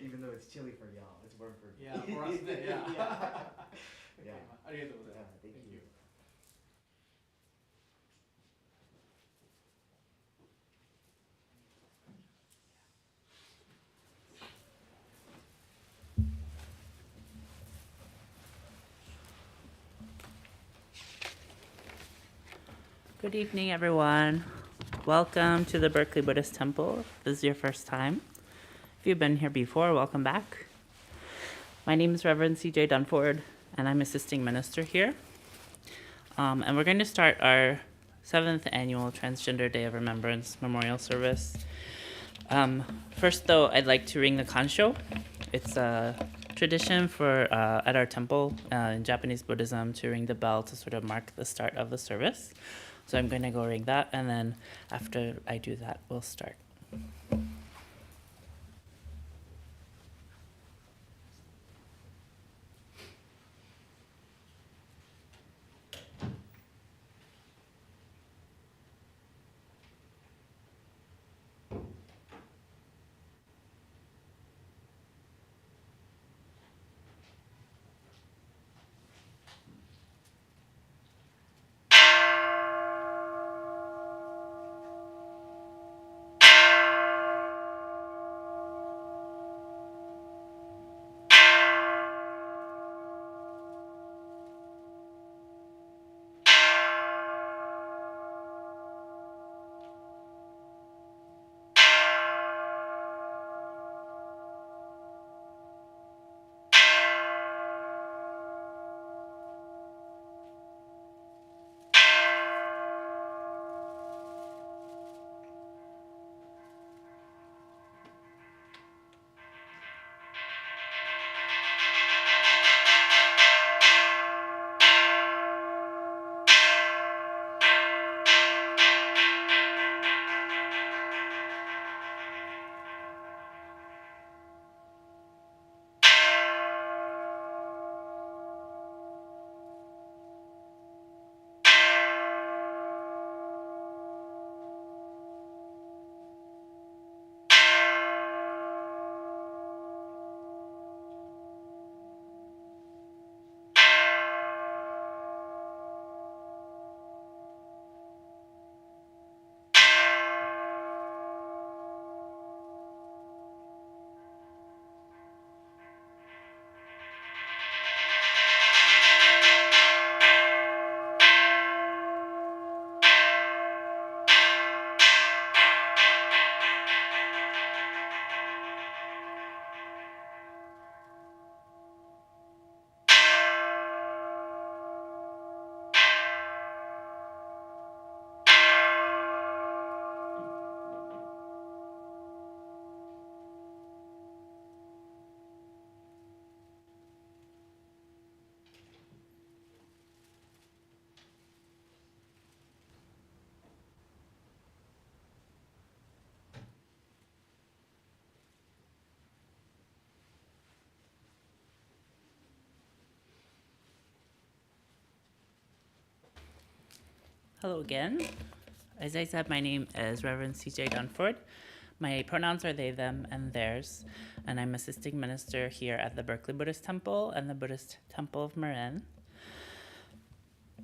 Even though it's chilly for y'all, it's warm for me. Yeah, for us, yeah. Yeah. ありがとうございます。Thank Thank you. you. Good evening, everyone. Welcome to the Berkeley Buddhist Temple. If this is your first time. If you've been here before, welcome back. My name is Reverend C.J. Dunford, and I'm assisting minister here. And we're going to start our 7th annual Transgender Day of Remembrance memorial service. First, though, I'd like to ring the kansho. It's a tradition for at our temple in Japanese Buddhism to ring the bell to sort of mark the start of the service. So I'm going to go ring that, and then after I do that, we'll start. Hello again. As I said, my name is Reverend C.J. Dunford. My pronouns are they, them, and theirs, and I'm assisting minister here at the Berkeley Buddhist Temple and the Buddhist Temple of Marin.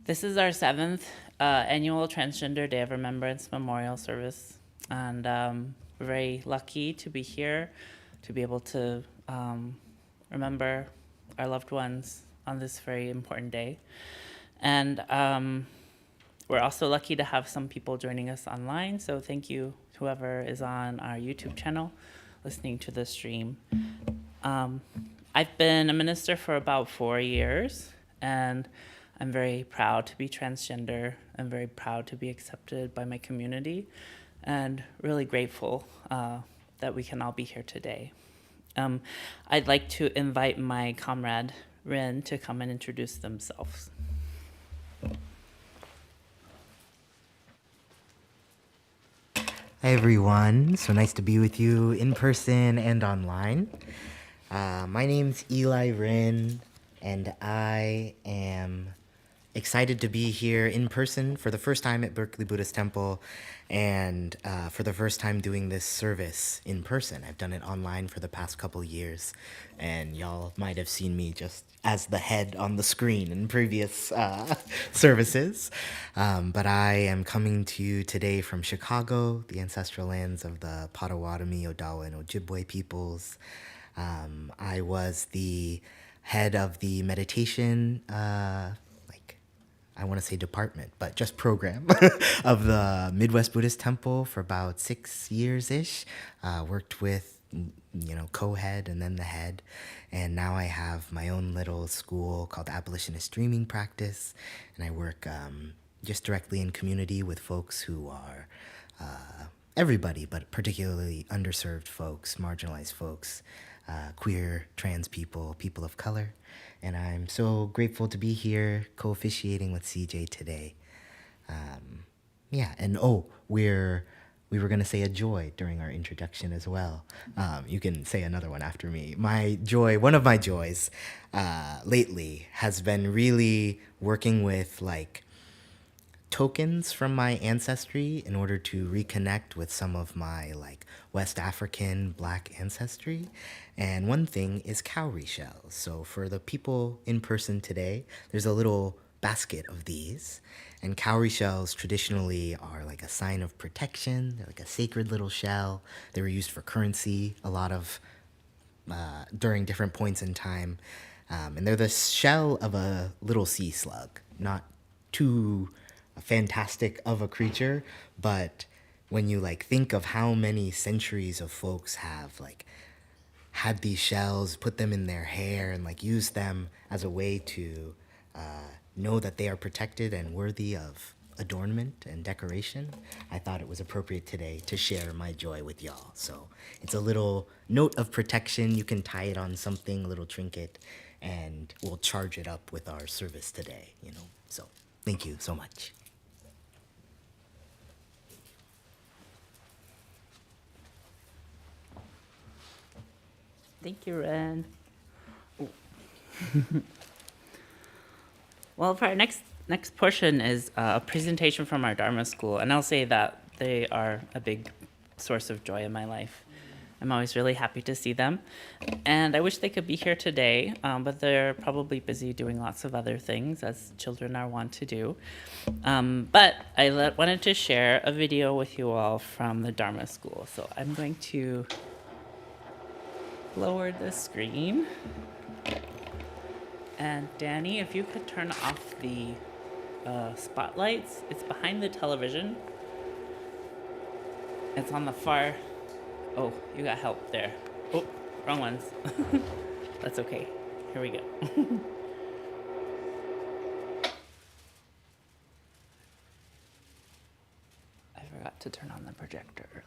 This is our 7th annual Transgender Day of Remembrance memorial service, and we're very lucky to be here, to be able to remember our loved ones on this very important day. And we're also lucky to have some people joining us online, so thank you, whoever is on our YouTube channel listening to the stream. I've been a minister for about 4 years, and I'm very proud to be transgender. I'm very proud to be accepted by my community, and really grateful that we can all be here today. I'd like to invite my comrade, Rin, to come and introduce themselves. Hi everyone, so nice to be with you in person and online. My name's Eli Rin, and I am excited to be here in person for the first time at Berkeley Buddhist Temple and for the first time doing this service in person. I've done it online for the past couple years, and y'all might have seen me just as the head on the screen in previous services. But I am coming to you today from Chicago, the ancestral lands of the Potawatomi, Odawa, and Ojibwe peoples. I was the head of the meditation, I want to say department, but just program of the Midwest Buddhist Temple for about 6 years-ish. Worked with, co-head and then the head. And now I have my own little school called Abolitionist Dreaming Practice. And I work just directly in community with folks who are everybody, but particularly underserved folks, marginalized folks, queer, trans people, people of color. And I'm so grateful to be here co-officiating with CJ today. We were going to say a joy during our introduction as well. You can say another one after me. One of my joys lately has been really working with tokens from my ancestry in order to reconnect with some of my West African Black ancestry. And one thing is cowrie shells. So for the people in person today, there's a little basket of these. And cowrie shells traditionally are like a sign of protection. They're like a sacred little shell. They were used for currency a lot of during different points in time. And they're the shell of a little sea slug, not too fantastic of a creature, but when you think of how many centuries of folks have had these shells, put them in their hair, and use them as a way to know that they are protected and worthy of adornment and decoration, I thought it was appropriate today to share my joy with y'all. So it's a little note of protection. You can tie it on something, a little trinket, and we'll charge it up with our service today, So thank you so much. Thank you, Ren. Well, for our next portion is a presentation from our Dharma school, and I'll say that they are a big source of joy in my life. I'm always really happy to see them, and I wish they could be here today, but they're probably busy doing lots of other things, as children are wont to do. But I wanted to share a video with you all from the Dharma school, so I'm going to lower the screen. And Danny, if you could turn off the spotlights. It's behind the television. It's on the far... Oh, you got help there. Oh, wrong ones. That's okay. Here we go. I forgot to turn on the projector earlier.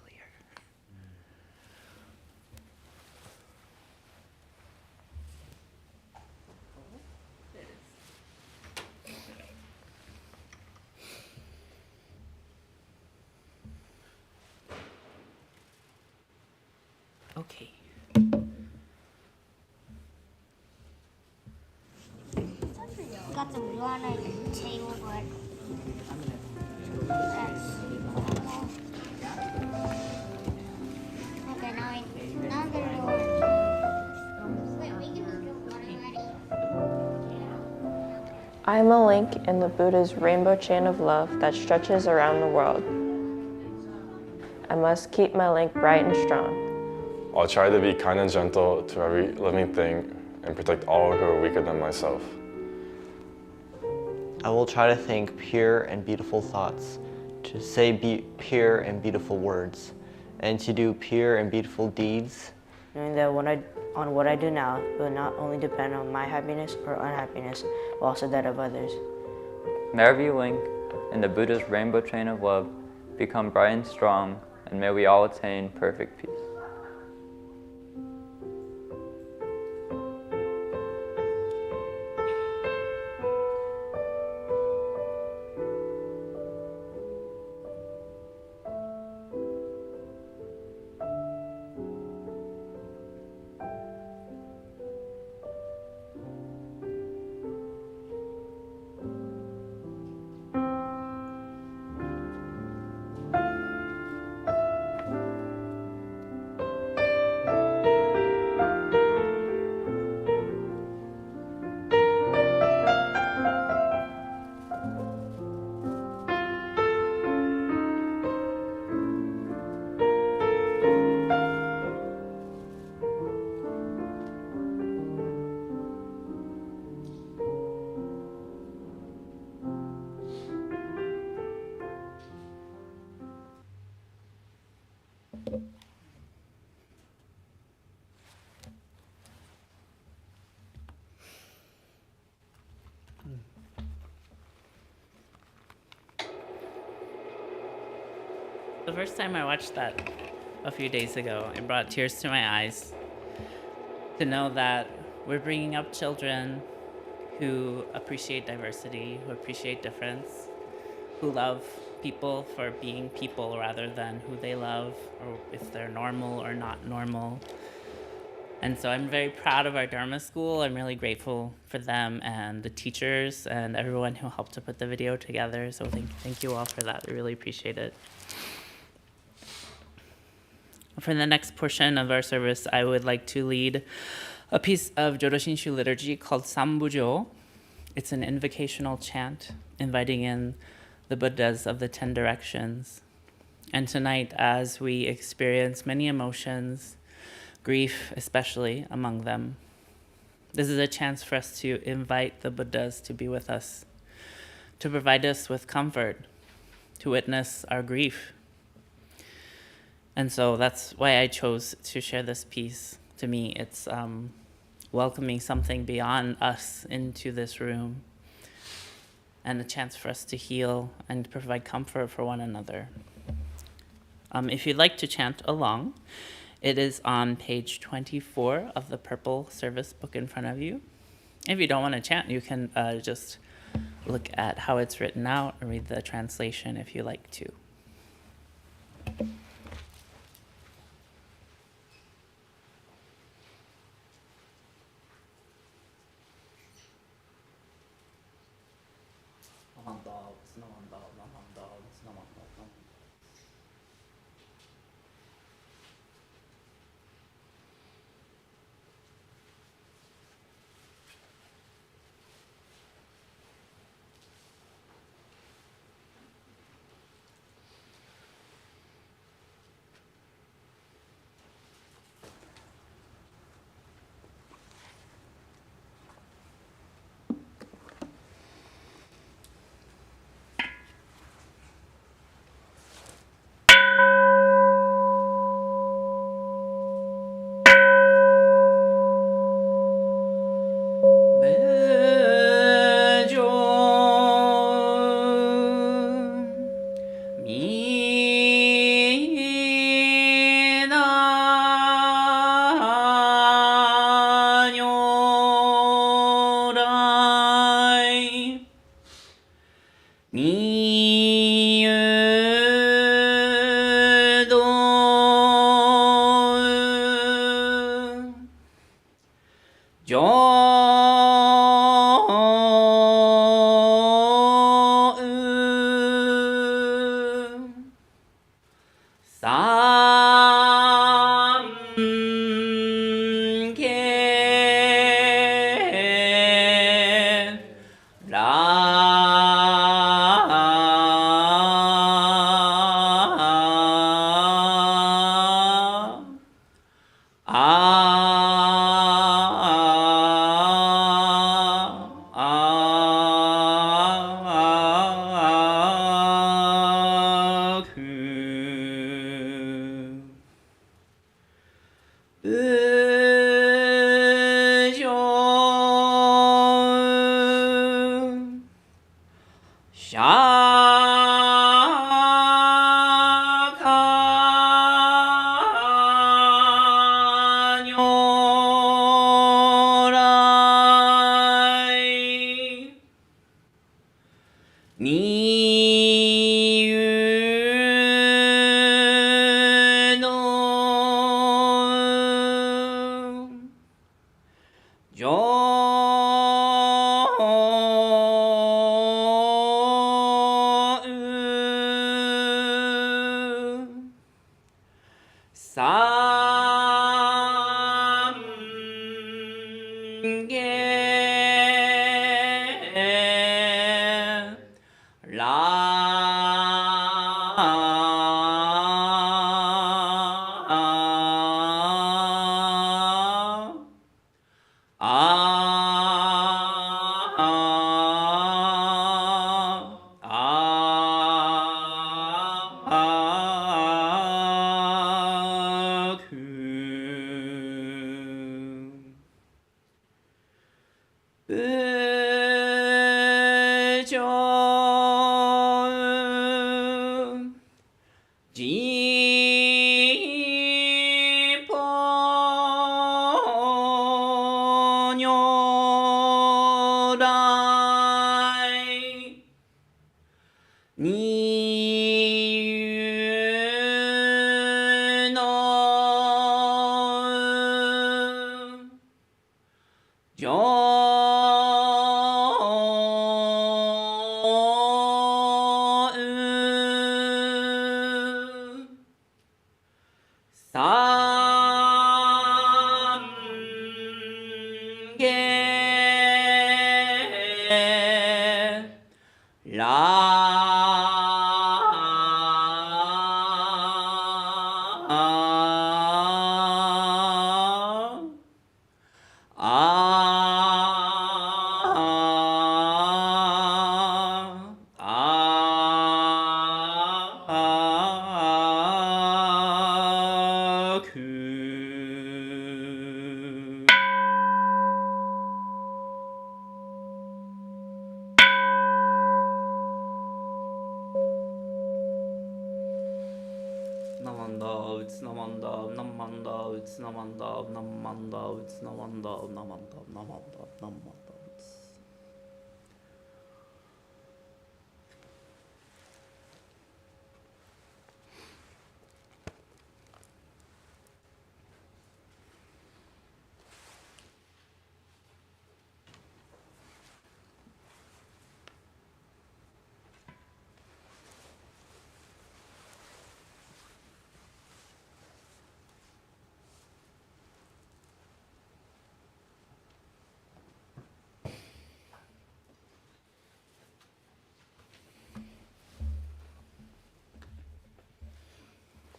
Okay. Got the blue on the table, but that's okay. Now I'm gonna do one. Wait, we can just do one already. I am a link in the Buddha's rainbow chain of love that stretches around the world. I must keep my link bright and strong. I'll try to be kind and gentle to every living thing and protect all who are weaker than myself. I will try to think pure and beautiful thoughts, to say pure and beautiful words, and to do pure and beautiful deeds. Knowing that what I do now will not only depend on my happiness or unhappiness, but also that of others. May every link in the Buddha's rainbow chain of love become bright and strong, and may we all attain perfect peace. The first time I watched that a few days ago, it brought tears to my eyes to know that we're bringing up children who appreciate diversity, who appreciate difference, who love people for being people rather than who they love or if they're normal or not normal. And so I'm very proud of our Dharma school. I'm really grateful for them and the teachers and everyone who helped to put the video together. So thank you all for that. I really appreciate it. For the next portion of our service, I would like to lead a piece of Jodo Shinshu liturgy called Sambujo. It's an invocational chant inviting in the Buddhas of the 10 directions. And tonight, as we experience many emotions, grief especially among them, this is a chance for us to invite the Buddhas to be with us, to provide us with comfort, to witness our grief. And so that's why I chose to share this piece. To me, it's welcoming something beyond us into this room and a chance for us to heal and provide comfort for one another. If you'd like to chant along, it is on page 24 of the purple service book in front of you. If you don't want to chant, you can just look at how it's written out or read the translation if you like to.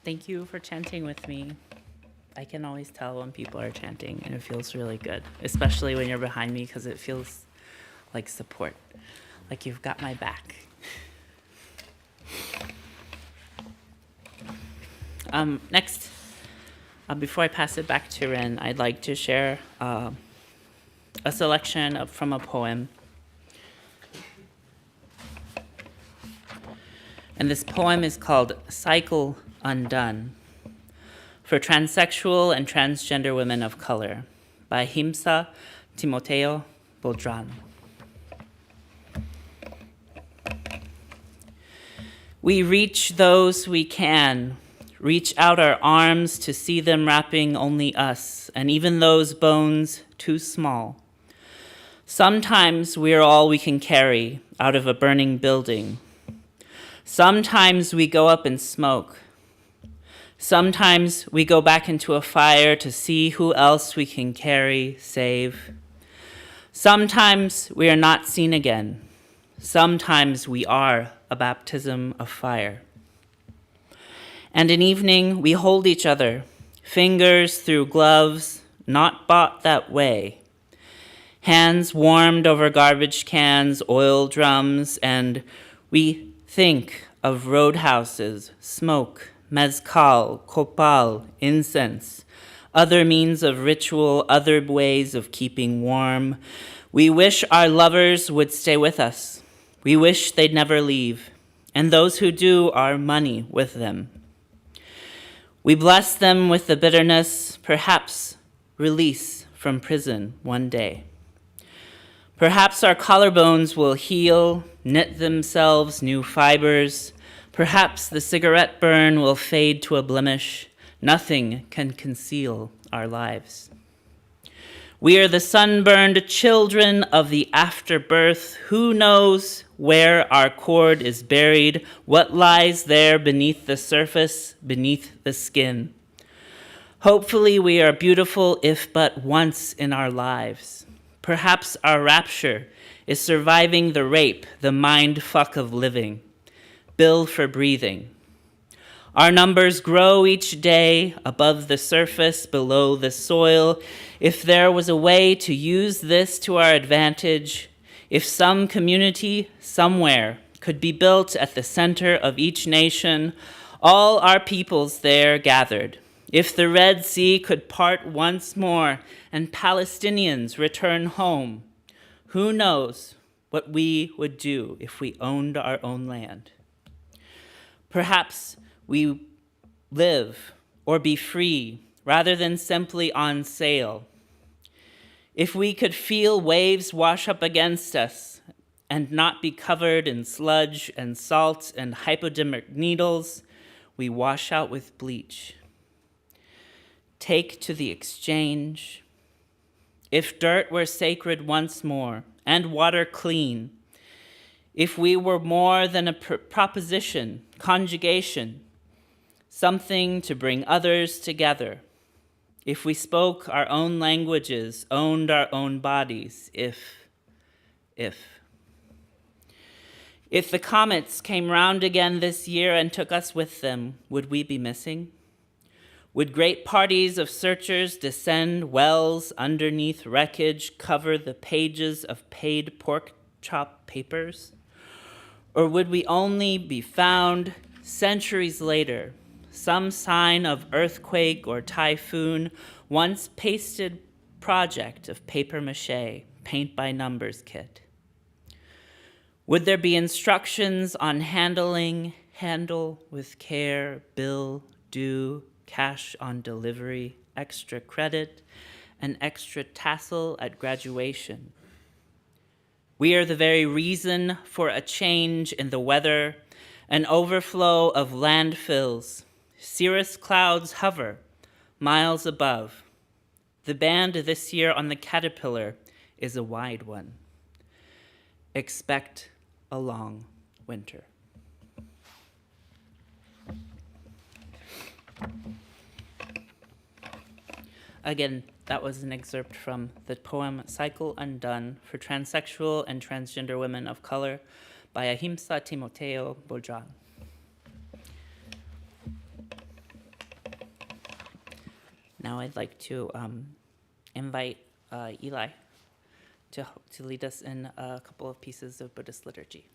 Thank you for chanting with me. I can always tell when people are chanting, and it feels really good, especially when you're behind me, because it feels like support, like you've got my back. Next, before I pass it back to Ren, I'd like to share a selection from a poem. And this poem is called Cycle Undone, for transsexual and transgender women of color, by Himsa Timoteo Boldran. We reach those we can, reach out our arms to see them wrapping only us, and even those bones too small. Sometimes we're all we can carry out of a burning building. Sometimes we go up in smoke. Sometimes we go back into a fire to see who else we can carry, save. Sometimes we are not seen again. Sometimes we are a baptism of fire. And in evening, we hold each other, fingers through gloves, not bought that way. Hands warmed over garbage cans, oil drums, and we think of roadhouses, smoke, mezcal, copal, incense, other means of ritual, other ways of keeping warm. We wish our lovers would stay with us. We wish they'd never leave, and those who do, our money with them. We bless them with the bitterness, perhaps release from prison one day. Perhaps our collarbones will heal, knit themselves new fibers. Perhaps the cigarette burn will fade to a blemish. Nothing can conceal our lives. We are the sunburned children of the afterbirth. Who knows where our cord is buried, what lies there beneath the surface, beneath the skin. Hopefully we are beautiful if but once in our lives. Perhaps our rapture is surviving the rape, the mind fuck of living. Bill for breathing. Our numbers grow each day above the surface, below the soil. If there was a way to use this to our advantage, if some community somewhere could be built at the center of each nation, all our peoples there gathered, if the Red Sea could part once more and Palestinians return home, who knows what we would do if we owned our own land? Perhaps we live or be free rather than simply on sale. If we could feel waves wash up against us and not be covered in sludge and salt and hypodermic needles, we wash out with bleach. Take to the exchange. if dirt were sacred once more, and water clean, if we were more than a proposition, conjugation, something to bring others together, if we spoke our own languages, owned our own bodies, if the comets came round again this year and took us with them, would we be missing? Would great parties of searchers descend wells underneath wreckage, cover the pages of paid pork chop papers? Or would we only be found centuries later, some sign of earthquake or typhoon, once pasted project of papier-mâché, paint by numbers kit? Would there be instructions on handling, handle with care, bill, due, cash on delivery, extra credit, and extra tassel at graduation? We are the very reason for a change in the weather, an overflow of landfills. Cirrus clouds hover miles above. The band this year on the Caterpillar is a wide one. Expect a long winter. Again, that was an excerpt from the poem Cycle Undone for Transsexual and Transgender Women of Color by Ahimsa Timoteo Bojang. Now I'd like to invite Eli to lead us in a couple of pieces of Buddhist liturgy.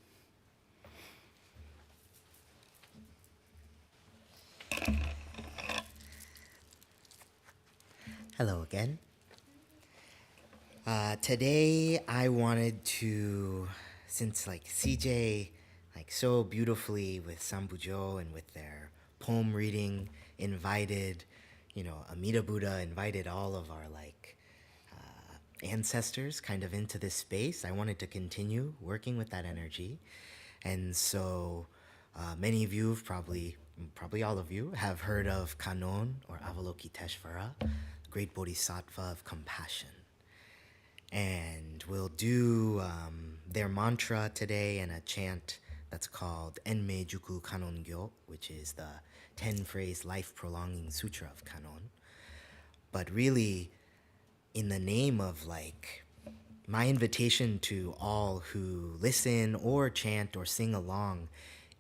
Hello again. Today I wanted to, since CJ so beautifully with Sambujo and with their poem reading invited, Amida Buddha invited all of our ancestors kind of into this space. I wanted to continue working with that energy. And so many of you have probably all of you have heard of Kanon or Avalokiteshvara, great bodhisattva of compassion. And we'll do their mantra today and a chant that's called Enmei Juku Kanon Gyo, which is the 10-phrase life-prolonging sutra of Kanon. But really, in the name of my invitation to all who listen or chant or sing along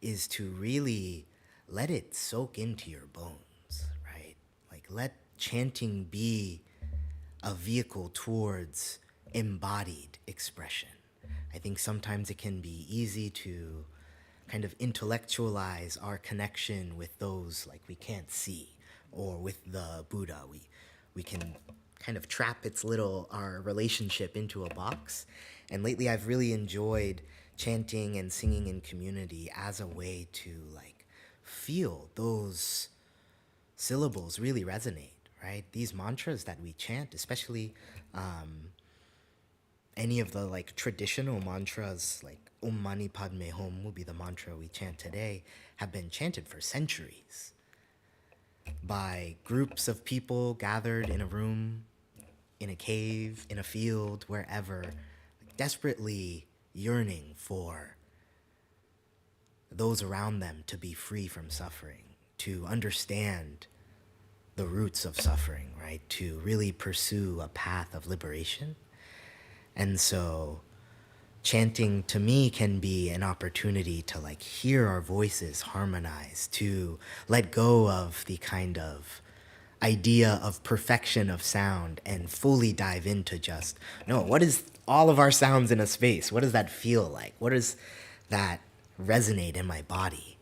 is to really let it soak into your bones, right? Let chanting be a vehicle towards embodied expression. I think sometimes it can be easy to kind of intellectualize our connection with those we can't see, or with the Buddha. We can kind of trap our relationship into a box. And lately I've really enjoyed chanting and singing in community as a way to feel those syllables really resonate, right? These mantras that we chant, especially any of the traditional mantras, Om Mani Padme Hum will be the mantra we chant today, have been chanted for centuries by groups of people gathered in a room, in a cave, in a field, wherever, desperately yearning for those around them to be free from suffering, to understand the roots of suffering, right? To really pursue a path of liberation. And so chanting to me can be an opportunity to hear our voices harmonize, to let go of the kind of idea of perfection of sound and fully dive into just, no, what is all of our sounds in a space? What does that feel like? What does that resonate in my body?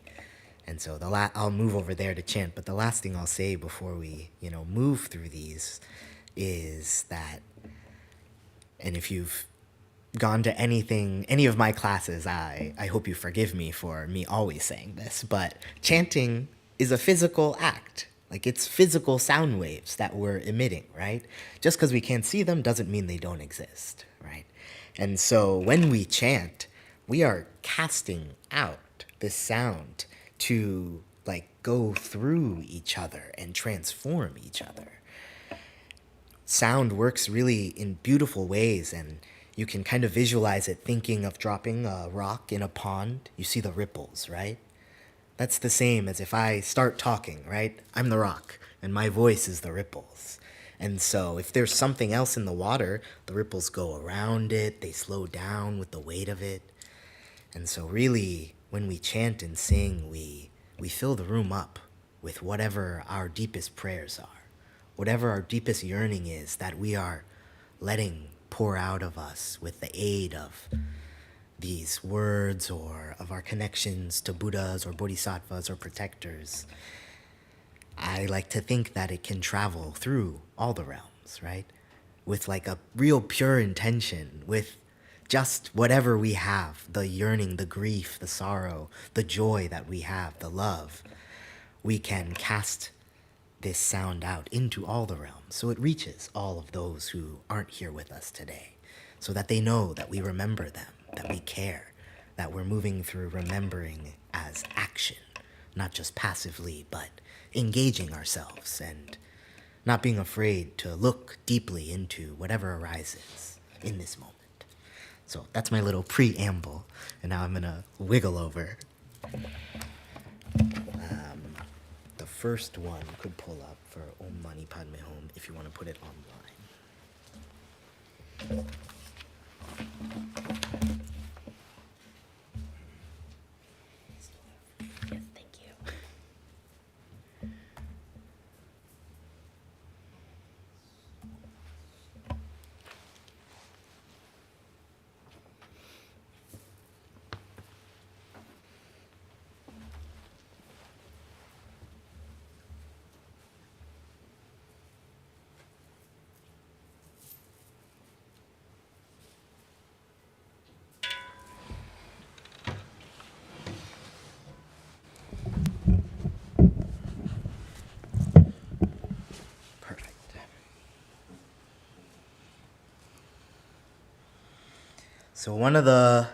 And so I'll move over there to chant, but the last thing I'll say before we, move through these is that, and if you've gone to any of my classes, I hope you forgive me for me always saying this, but chanting is a physical act. It's physical sound waves that we're emitting, right? Just because we can't see them doesn't mean they don't exist, right? And so when we chant, we are casting out this sound to go through each other and transform each other. sound works really in beautiful ways, and you can kind of visualize it thinking of dropping a rock in a pond. You see the ripples, right? That's the same as if I start talking, right? I'm the rock, and my voice is the ripples. And so if there's something else in the water, the ripples go around it, they slow down with the weight of it. And so really, when we chant and sing, we fill the room up with whatever our deepest prayers are, whatever our deepest yearning is that we are letting pour out of us with the aid of these words or of our connections to Buddhas or Bodhisattvas or protectors. I like to think that it can travel through all the realms, right? With like a real pure intention, with just whatever we have, the yearning, the grief, the sorrow, the joy that we have, the love, we can cast this sound out into all the realms so it reaches all of those who aren't here with us today, so that they know that we remember them, that we care, that we're moving through remembering as action, not just passively, but engaging ourselves and not being afraid to look deeply into whatever arises in this moment. So that's my little preamble, and now I'm gonna wiggle over. The first one could pull up for Om Mani Padme Hum if you want to put it online. Yes, thank you. Perfect. So one of the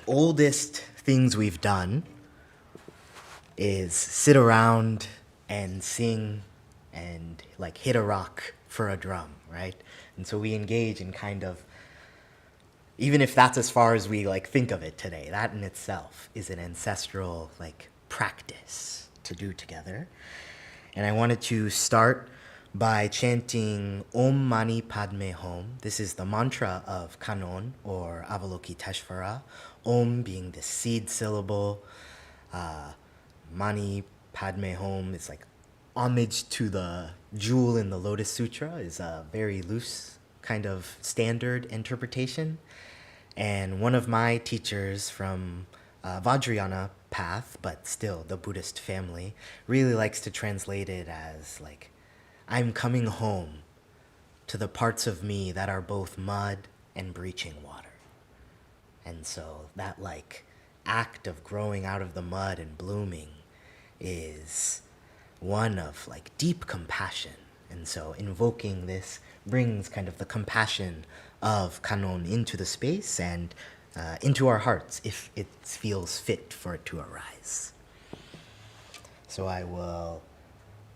oldest things we've done is sit around and sing and like hit a rock for a drum, right? And so we engage in kind of, even if that's as far as we like think of it today, that in itself is an ancestral like practice to do together. And I wanted to start by chanting Om Mani Padme Hum. This is the mantra of Kanon or Avalokiteshvara. Om being the seed syllable. Mani Padme Hum is like homage to the jewel in the Lotus Sutra, is a very loose kind of standard interpretation. And one of my teachers from Vajrayana path, but still the Buddhist family, really likes to translate it as like, I'm coming home to the parts of me that are both mud and breaching water. And so that like act of growing out of the mud and blooming is one of like deep compassion. And so invoking this brings kind of the compassion of Kanon into the space and into our hearts if it feels fit for it to arise. So I will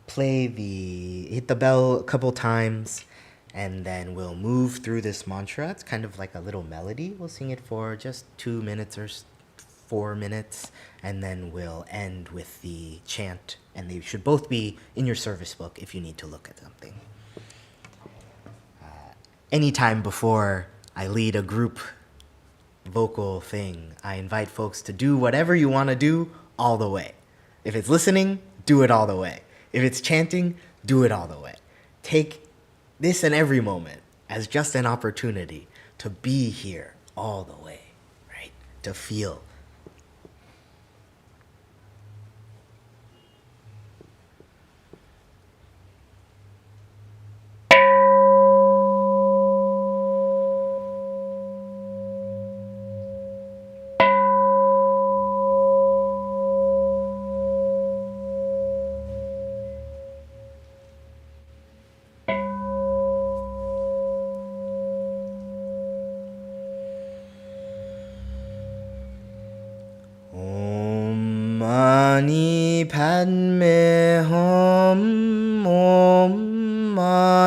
hit the bell a couple times, and then we'll move through this mantra. It's kind of like a little melody. We'll sing it for just 2 minutes or 4 minutes, and then we'll end with the chant. And they should both be in your service book if you need to look at something. Anytime before I lead a group vocal thing, I invite folks to do whatever you want to do all the way. If it's listening, do it all the way. If it's chanting, do it all the way. Take this and every moment as just an opportunity to be here all the way, right? To feel. Om Mani Padme Hum. Om Mani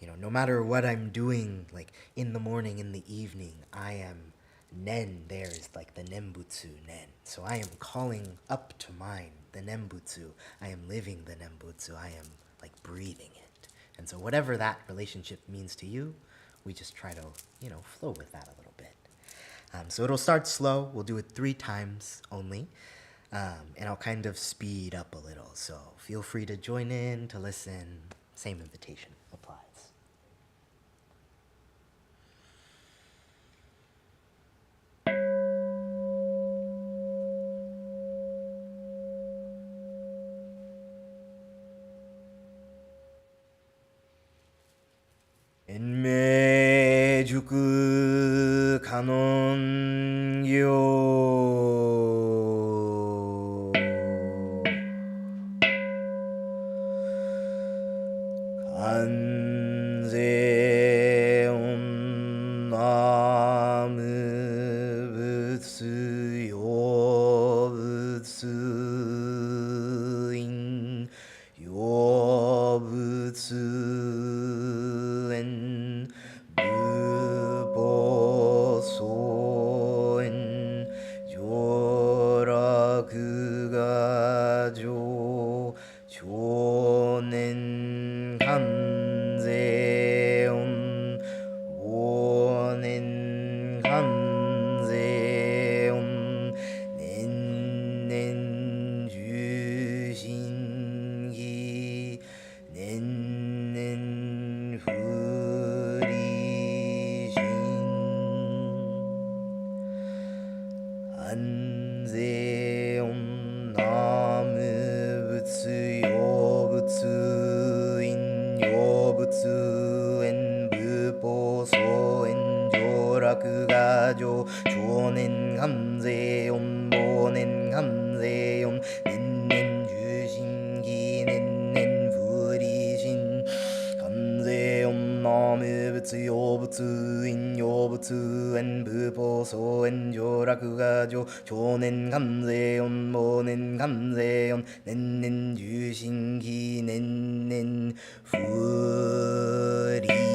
no matter what I'm doing, like in the morning, in the evening, I am nen. There is like the nembutsu nen. So I am calling up to mind the nembutsu. I am living the nembutsu. I am like breathing it. And so whatever that relationship means to you, we just try to, flow with that a little bit. So it'll start slow. We'll do it 3 times only. And I'll kind of speed up a little. So feel free to join in, to listen. Same invitation applies. Enmei juku kanon gyo. Kanze on namu butsu yo butsu in yo butsu en bupo so en joraku ga jo chonen kanzeon wonen kanzeon nennen jushingi nennen furishin anzeon namu butsu yo butsu in yo butsu en bupo so en joraku ga jo chonen kanzeon bonen kanzeon nennen jushingi nennen furishin kanzeon namu butsu yo butsu in yo butsu en bupo so en joraku ga jo chonen kanzeon bonen kanzeon nennen jushingi nennen furishin.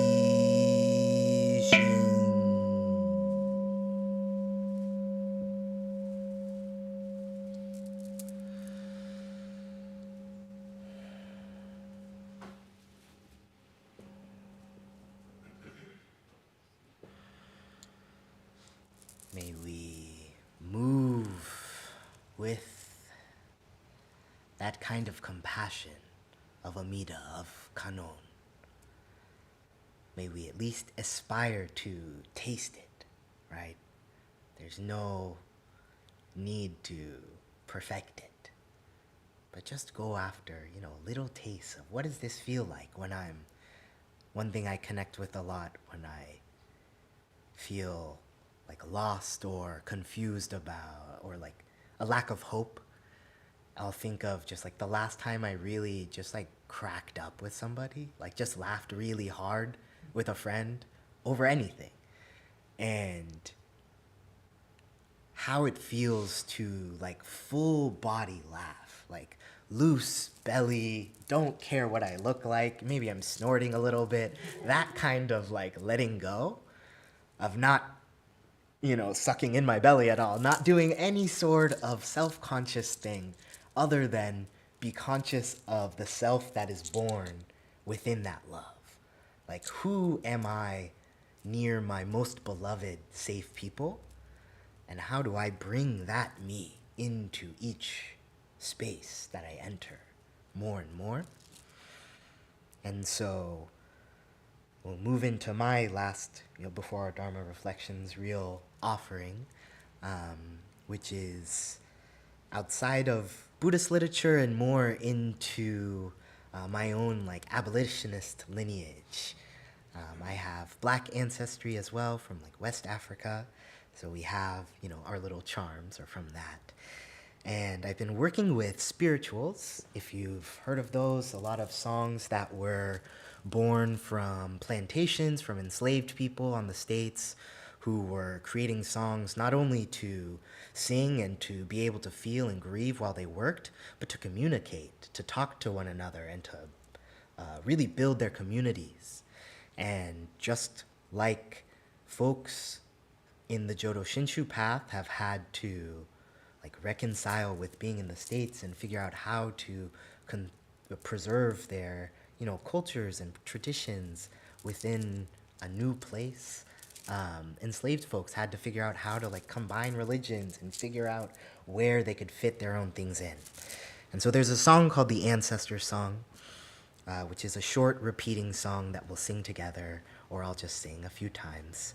May we move with that kind of compassion of Amida, of Kanon. May we at least aspire to taste it, right? There's no need to perfect it, but just go after, a little taste of what does this feel like when one thing I connect with a lot when I feel like lost or confused about, or like a lack of hope. I'll think of just like the last time I really just like cracked up with somebody, like just laughed really hard with a friend over anything. And how it feels to like full body laugh, like loose belly, don't care what I look like, maybe I'm snorting a little bit, that kind of like letting go of not sucking in my belly at all, not doing any sort of self-conscious thing other than be conscious of the self that is born within that love. Like, who am I near my most beloved, safe people? And how do I bring that me into each space that I enter more and more? And so we'll move into my last, before our Dharma reflections, real offering, which is outside of Buddhist literature and more into my own like abolitionist lineage. I have Black ancestry as well from like West Africa, so we have our little charms are from that. And I've been working with spirituals. If you've heard of those, a lot of songs that were born from plantations, from enslaved people on the States who were creating songs not only to sing and to be able to feel and grieve while they worked, but to communicate, to talk to one another, and to really build their communities. And just like folks in the Jodo Shinshu path have had to like reconcile with being in the States and figure out how to preserve their, cultures and traditions within a new place. Enslaved folks had to figure out how to like combine religions and figure out where they could fit their own things in. And so there's a song called the Ancestor Song, which is a short repeating song that we'll sing together, or I'll just sing a few times.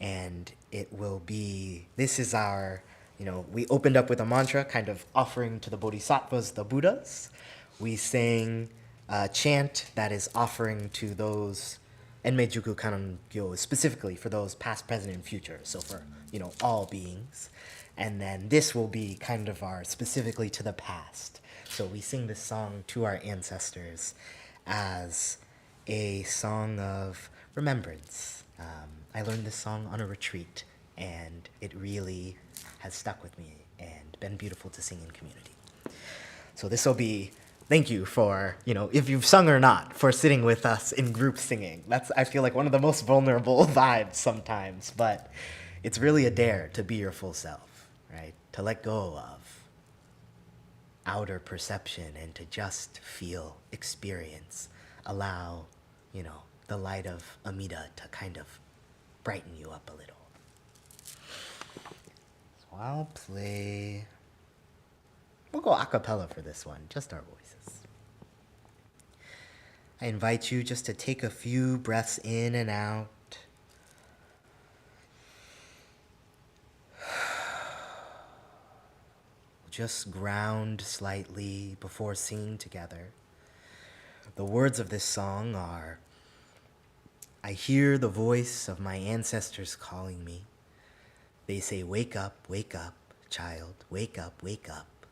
And it will be, this is our, we opened up with a mantra, kind of offering to the bodhisattvas, the Buddhas. We sang a chant that is offering to those Enmejuku Kanongyo, specifically for those past, present, and future, so for, all beings. And then this will be kind of our specifically to the past. So we sing this song to our ancestors as a song of remembrance. I learned this song on a retreat, and it really has stuck with me and been beautiful to sing in community. So this will be, thank you for, if you've sung or not, for sitting with us in group singing. That's, I feel like, one of the most vulnerable vibes sometimes, but it's really a dare to be your full self, right? To let go of outer perception and to just feel, experience, allow, the light of Amida to kind of brighten you up a little. So I'll play, we'll go a cappella for this one, just our voices. I invite you just to take a few breaths in and out. Just ground slightly before singing together. The words of this song are, I hear the voice of my ancestors calling me. They say, wake up, child, wake up,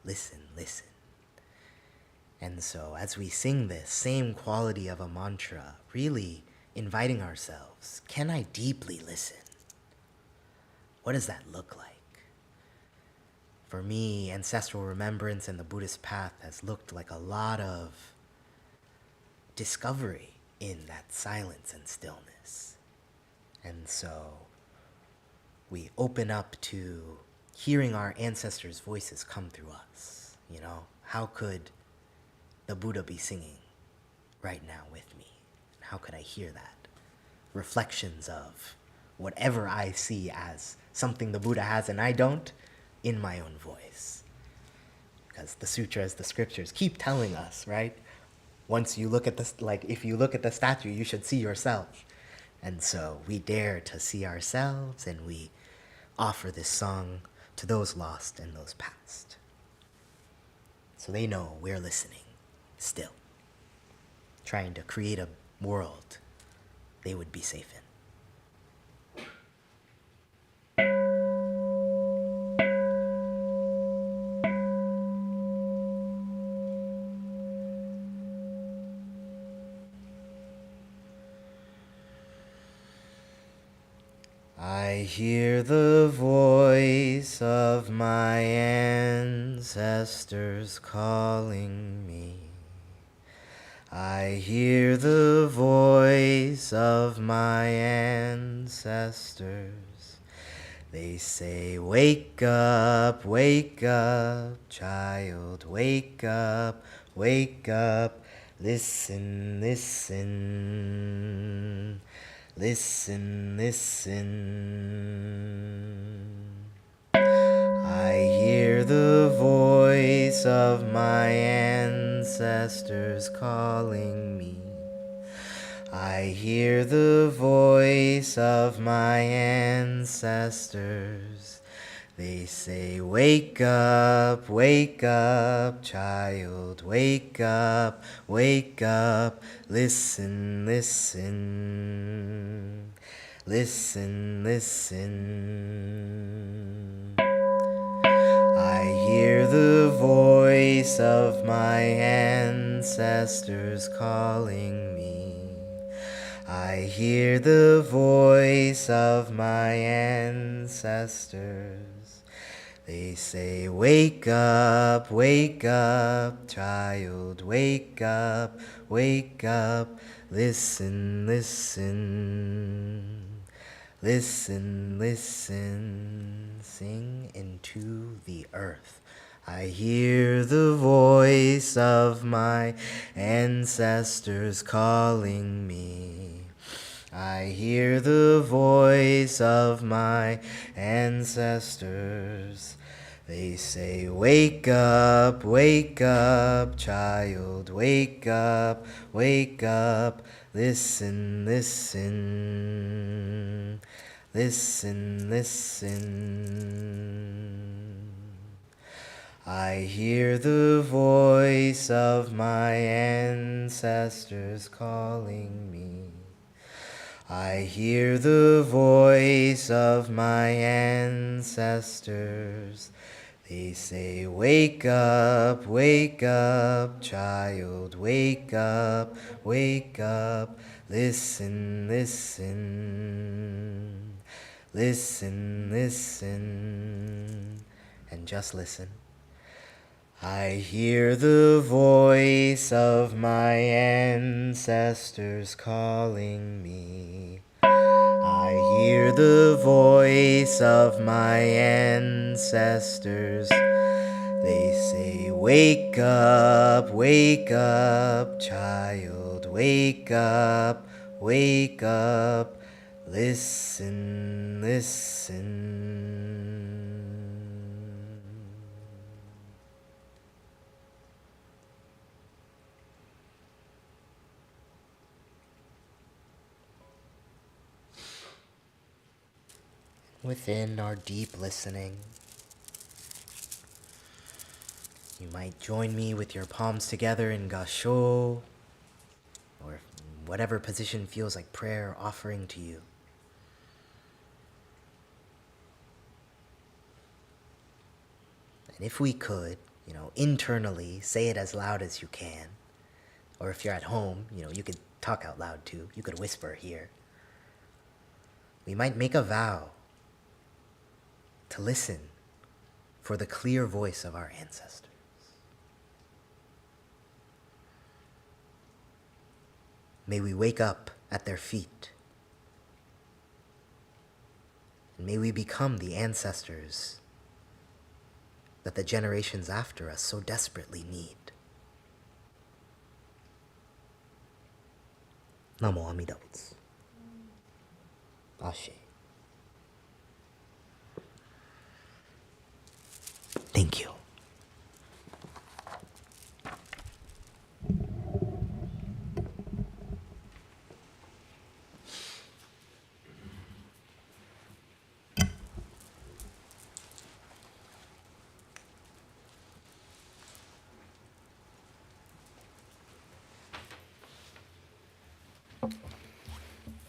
listen, listen. And so as we sing this same quality of a mantra, really inviting ourselves, can I deeply listen? What does that look like? For me, ancestral remembrance and the Buddhist path has looked like a lot of discovery in that silence and stillness. And so we open up to hearing our ancestors' voices come through us. How could the Buddha be singing right now with me? How could I hear that? Reflections of whatever I see as something the Buddha has and I don't, in my own voice. Because the sutras, the scriptures keep telling us, right? Once you look at this, if you look at the statue, you should see yourself. And so we dare to see ourselves, and we offer this song to those lost and those past. So they know we're listening still, trying to create a world they would be safe in. I hear the voice of my ancestors calling me. I hear the voice of my ancestors. They say, wake up, child, wake up, listen, listen. Listen, listen. I hear the voice of my ancestors calling me. I hear the voice of my ancestors. They say, wake up, child, wake up, listen, listen, listen, listen. I hear the voice of my ancestors calling me. I hear the voice of my ancestors. They say, wake up, child, wake up, Listen, listen. Listen, listen, sing into the earth. I hear the voice of my ancestors calling me. I hear the voice of my ancestors. They say, wake up, child, wake up, listen, listen, listen, listen. I hear the voice of my ancestors calling me. I hear the voice of my ancestors. They say, wake up, child, wake up, listen, listen, listen, listen, and just listen. I hear the voice of my ancestors calling me. I hear the voice of my ancestors. They say, wake up, child, wake up, listen, listen. Within our deep listening, you might join me with your palms together in gasho, or whatever position feels like prayer or offering to you. And if we could, internally say it as loud as you can, or if you're at home, you could talk out loud too. You could whisper here. We might make a vow to listen for the clear voice of our ancestors. May we wake up at their feet. And may we become the ancestors that the generations after us so desperately need. Namo Amida Butsu. Ashe. Thank you.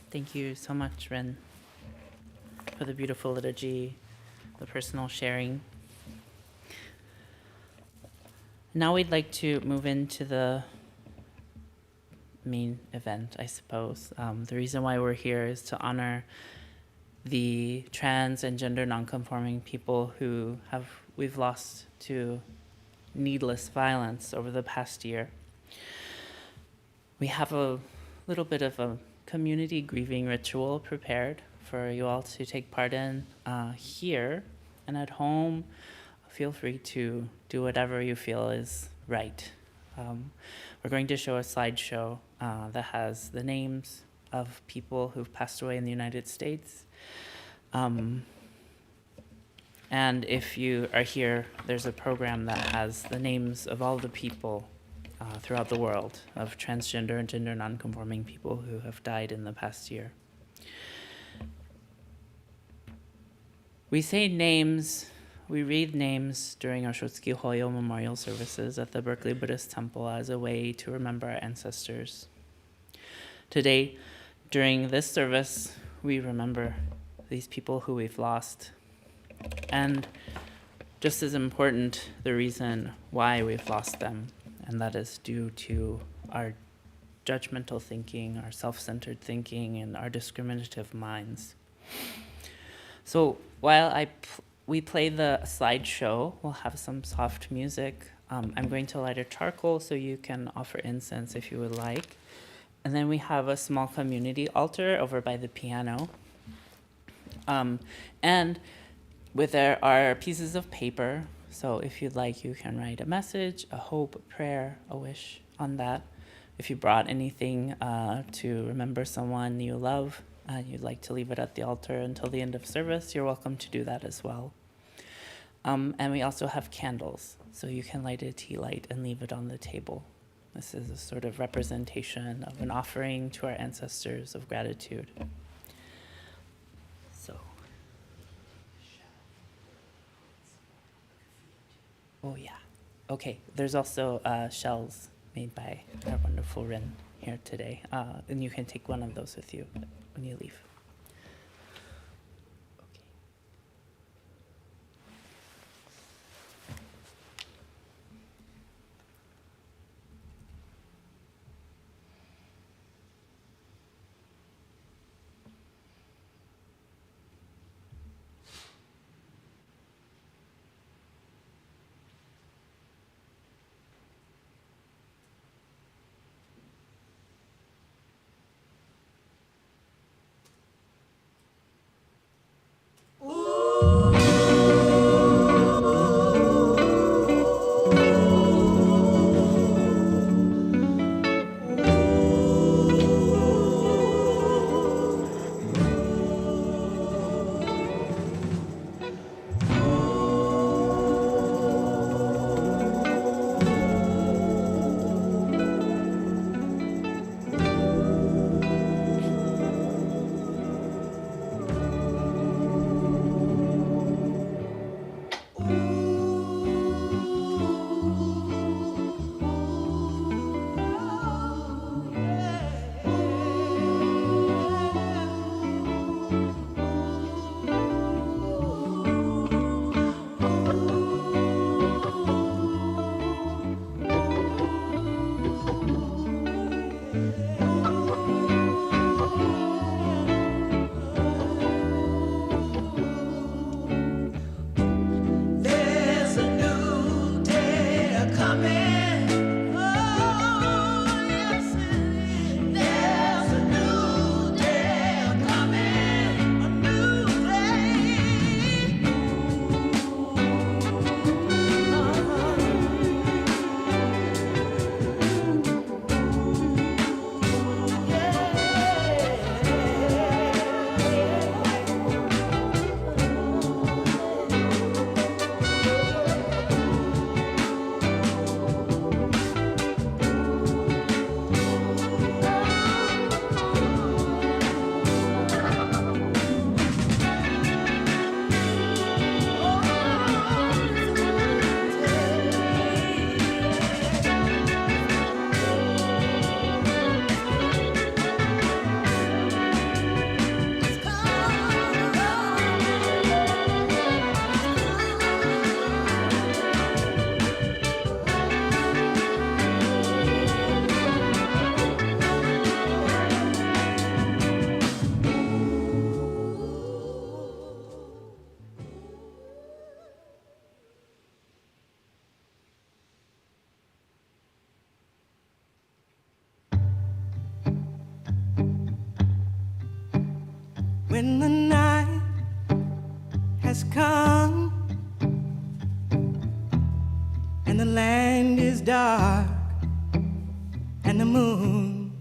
Thank you so much, Ren, for the beautiful liturgy, the personal sharing. Now we'd like to move into the main event, I suppose. The reason why we're here is to honor the trans and gender nonconforming people who we've lost to needless violence over the past year. We have a little bit of a community grieving ritual prepared for you all to take part in here, and at home, feel free to do whatever you feel is right. We're going to show a slideshow that has the names of people who've passed away in the United States. And if you are here, there's a program that has the names of all the people throughout the world of transgender and gender nonconforming people who have died in the past year. We say names, we read names during our Shotsuki Hoyo memorial services at the Berkeley Buddhist Temple as a way to remember our ancestors. Today, during this service, we remember these people who we've lost. And just as important, the reason why we've lost them, and that is due to our judgmental thinking, our self-centered thinking, and our discriminative minds. So while we play the slideshow, we'll have some soft music. I'm going to light a charcoal so you can offer incense if you would like. And then we have a small community altar over by the piano. And there are pieces of paper. So if you'd like, you can write a message, a hope, a prayer, a wish on that. If you brought anything to remember someone you love and you'd like to leave it at the altar until the end of service, you're welcome to do that as well. And we also have candles, so you can light a tea light and leave it on the table. This is a sort of representation of an offering to our ancestors of gratitude. So, oh yeah, okay. There's also shells made by our wonderful Rin here today, and you can take one of those with you when you leave. When the night has come and the land is dark and the moon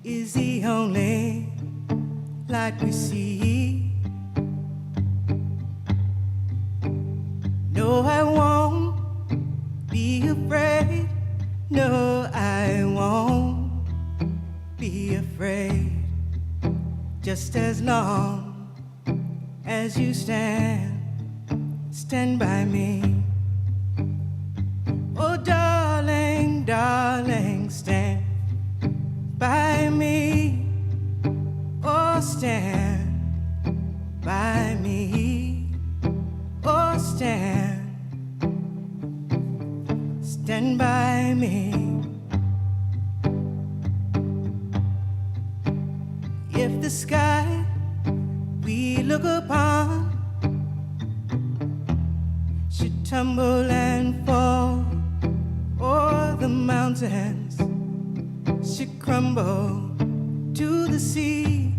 is the only light we see, no, I won't be afraid. No, I won't be afraid. Just as long as you stand by me. Oh, darling, darling, stand by me. Oh, stand by me. Oh, stand by me. If the sky we look upon should tumble and fall, or the mountains should crumble to the sea.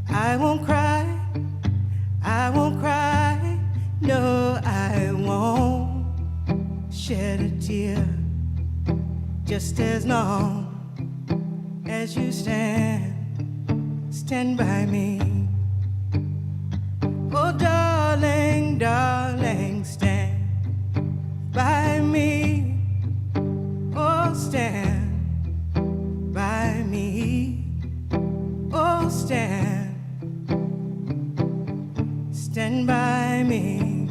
I won't cry, no, I won't shed a tear, just as long as you stand by me. Oh, darling, darling, stand by me. Oh, stand by me. Oh, stand by me.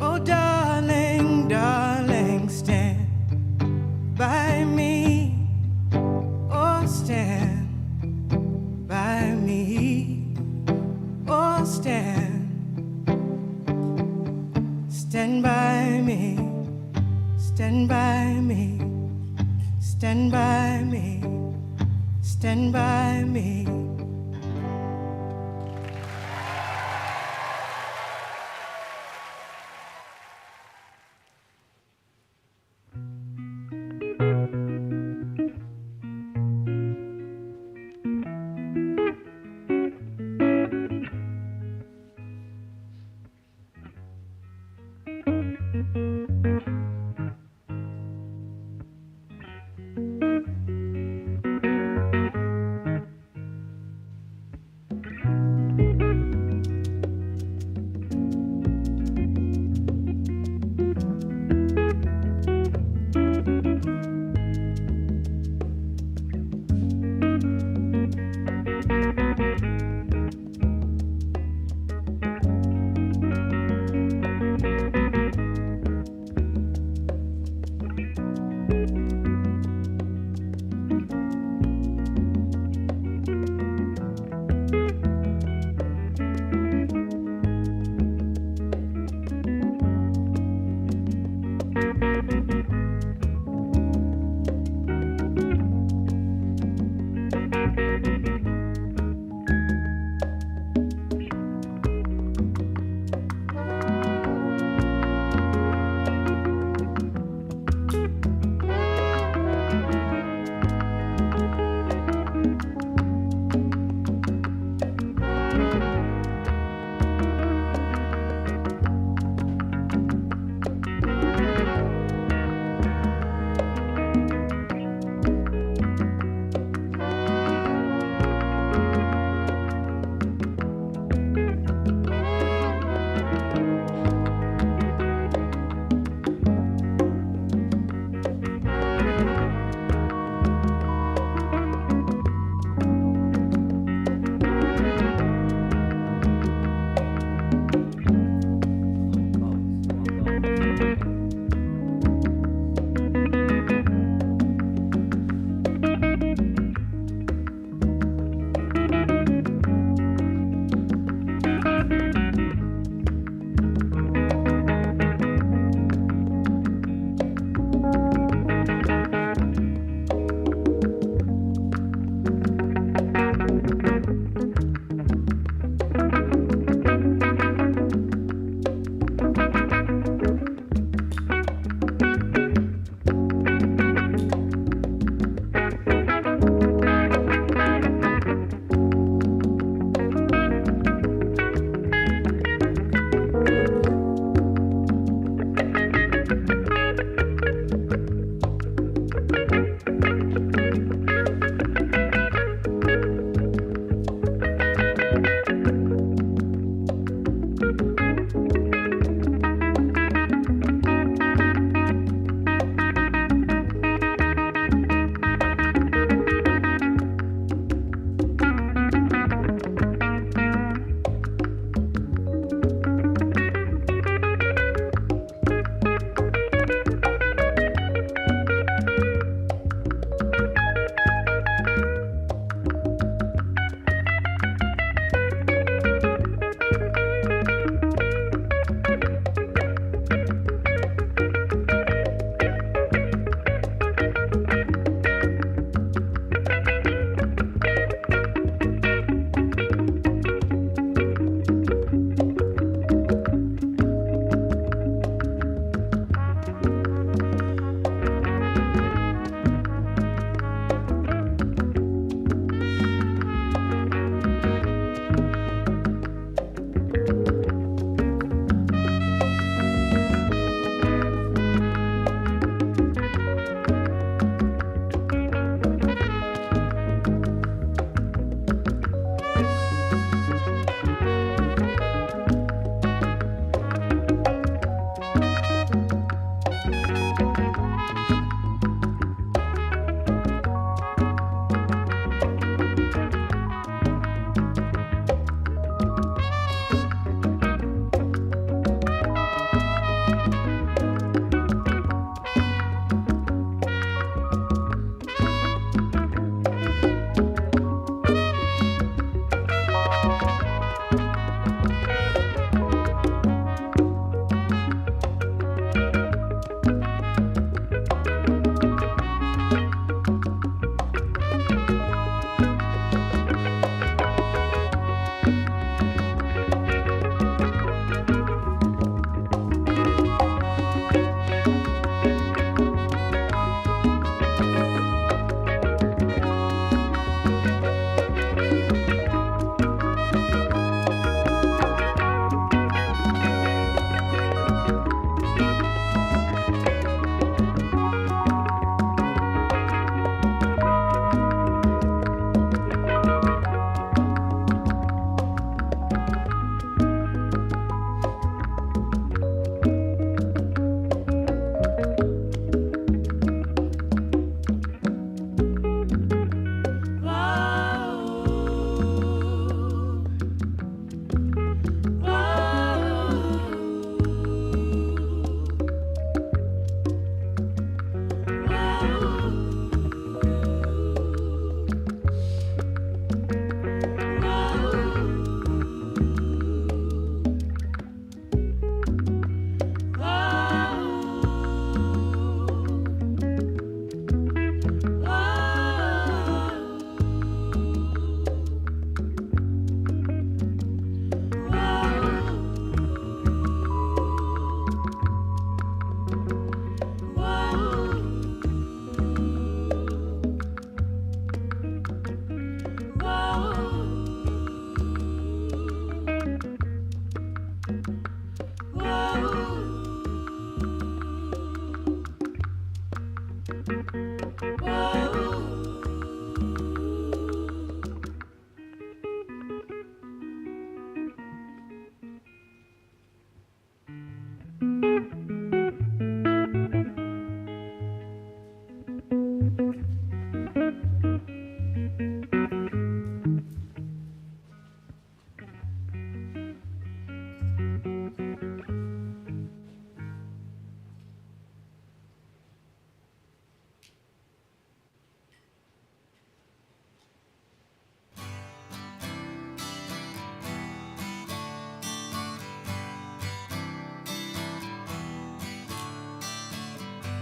Oh, darling, darling, stand by me. Oh, stand by me. Oh, stand by me. Stand by me. Stand by me. Stand by me.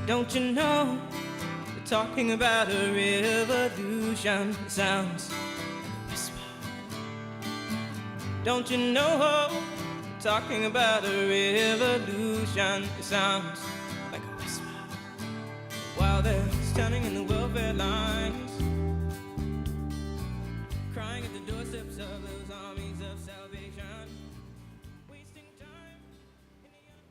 Don't you know, we're talking about a revolution. It sounds like a whisper. Don't you know, we're talking about a revolution. It sounds like a whisper. While they're standing in the welfare lines, crying at the doorsteps of those armies of salvation, wasting time in the unorganized.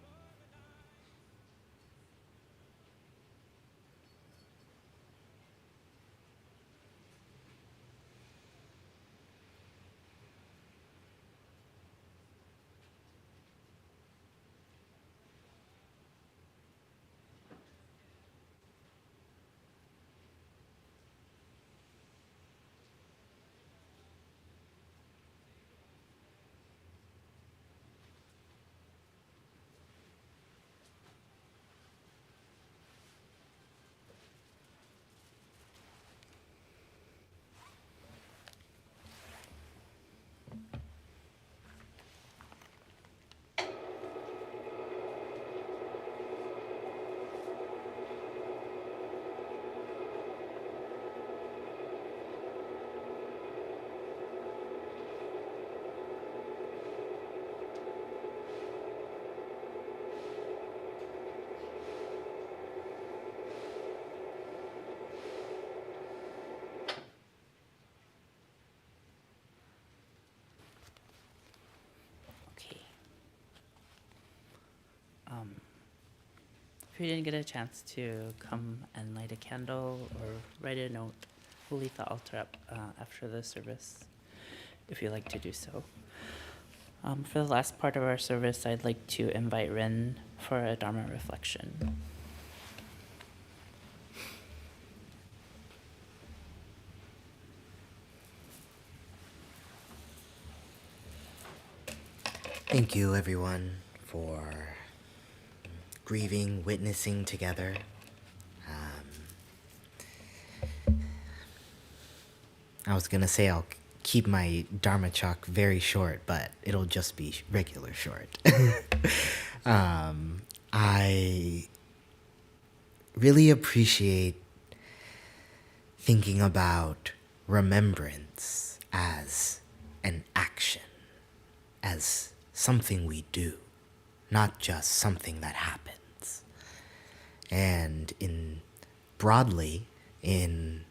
Okay. If you didn't get a chance to come and light a candle or write a note, we'll leave the altar up after the service, if you'd like to do so. For the last part of our service, I'd like to invite Rin for a Dharma reflection. Thank you, everyone, for grieving, witnessing together. I was gonna say I'll keep my Dharma chalk very short, but it'll just be regular short. I really appreciate thinking about remembrance as an action, as something we do, not just something that happens. And broadly, in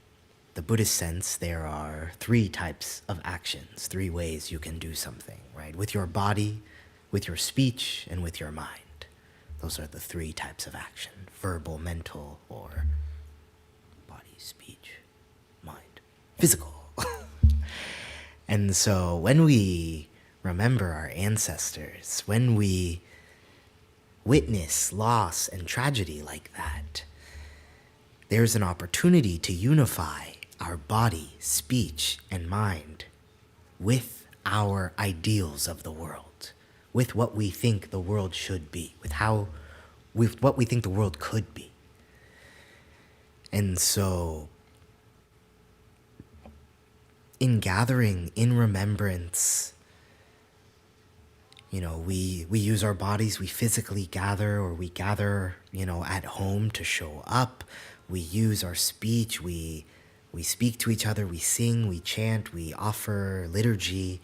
the Buddhist sense, there are 3 types of actions, 3 ways you can do something, right? With your body, with your speech, and with your mind. Those are the 3 types of action: verbal, mental, or body, speech, mind, physical. And so when we remember our ancestors, when we witness loss and tragedy like that, there's an opportunity to unify our body, speech, and mind with our ideals of the world, with what we think the world should be, with what we think the world could be. And so, in gathering, in remembrance, we use our bodies, we physically gather, or we gather, at home to show up. We use our speech, we speak to each other, we sing, we chant, we offer liturgy,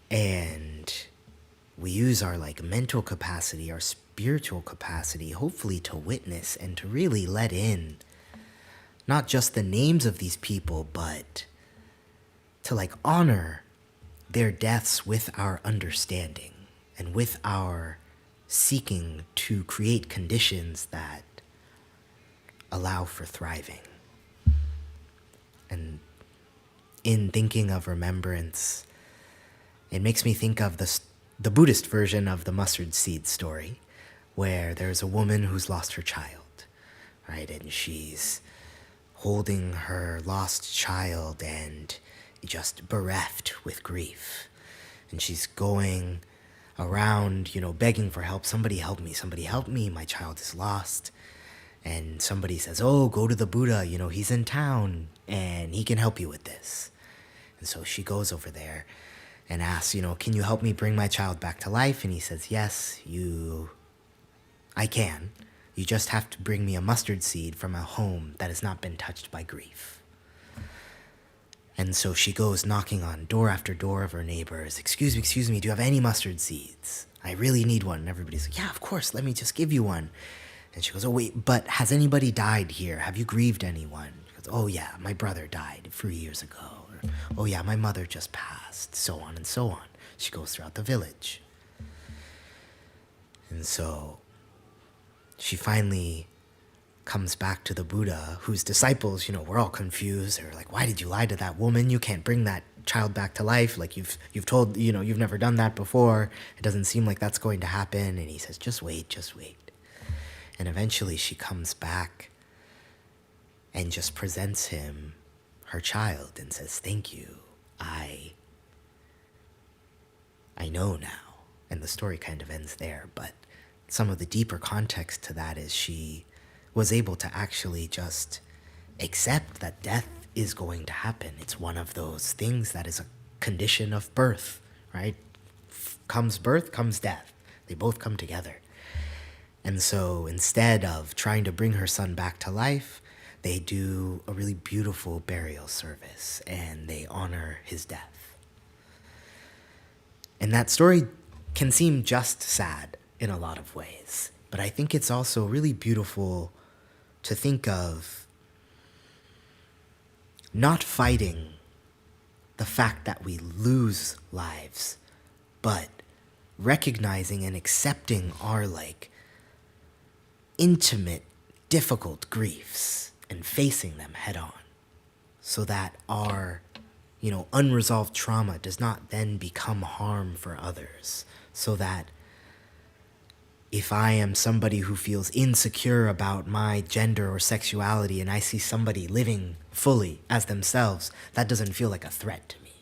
and we use our mental capacity, our spiritual capacity, hopefully to witness and to really let in not just the names of these people, but to honor their deaths with our understanding and with our seeking to create conditions that allow for thriving. And in thinking of remembrance, it makes me think of the Buddhist version of the mustard seed story, where there's a woman who's lost her child, right? And she's holding her lost child and just bereft with grief. And she's going around, begging for help. Somebody help me, my child is lost. And somebody says, oh, go to the Buddha, he's in town and he can help you with this. And so she goes over there and asks, can you help me bring my child back to life? And he says, yes, I can. You just have to bring me a mustard seed from a home that has not been touched by grief. And so she goes knocking on door after door of her neighbors. Excuse me, do you have any mustard seeds? I really need one. And everybody's like, yeah, of course, let me just give you one. And she goes, oh, wait, but has anybody died here? Have you grieved anyone? She goes, oh, yeah, my brother died 3 years ago. Or, oh, yeah, my mother just passed, so on and so on. She goes throughout the village. And so she finally comes back to the Buddha, whose disciples, were all confused. They're like, why did you lie to that woman? You can't bring that child back to life. Like you've told, you've never done that before. It doesn't seem like that's going to happen. And he says, just wait. And eventually she comes back and just presents him her child and says, thank you. I know now. And the story kind of ends there. But some of the deeper context to that is she was able to actually just accept that death is going to happen. It's one of those things that is a condition of birth, right? Comes birth, comes death. They both come together. And so instead of trying to bring her son back to life, they do a really beautiful burial service and they honor his death. And that story can seem just sad in a lot of ways, but I think it's also really beautiful to think of not fighting the fact that we lose lives, but recognizing and accepting our intimate, difficult griefs and facing them head on so that our, unresolved trauma does not then become harm for others. So that if I am somebody who feels insecure about my gender or sexuality and I see somebody living fully as themselves, that doesn't feel like a threat to me,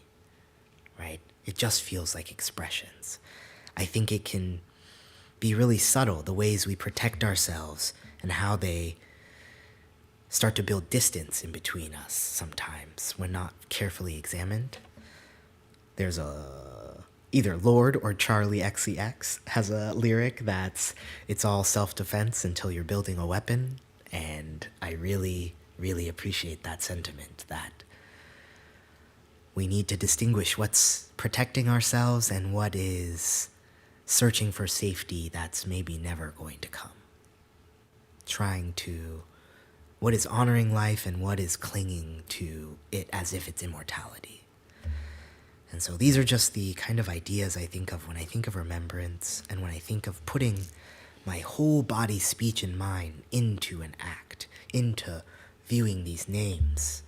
right? It just feels like expressions. I think it can be really subtle, the ways we protect ourselves and how they start to build distance in between us sometimes when not carefully examined. There's either Lord or Charlie XCX has a lyric that's, it's all self-defense until you're building a weapon. And I really, really appreciate that sentiment, that we need to distinguish what's protecting ourselves and what is searching for safety that's maybe never going to come. What is honoring life and what is clinging to it as if it's immortality. And so these are just the kind of ideas I think of when I think of remembrance and when I think of putting my whole body, speech, and mind into an act, into viewing these names.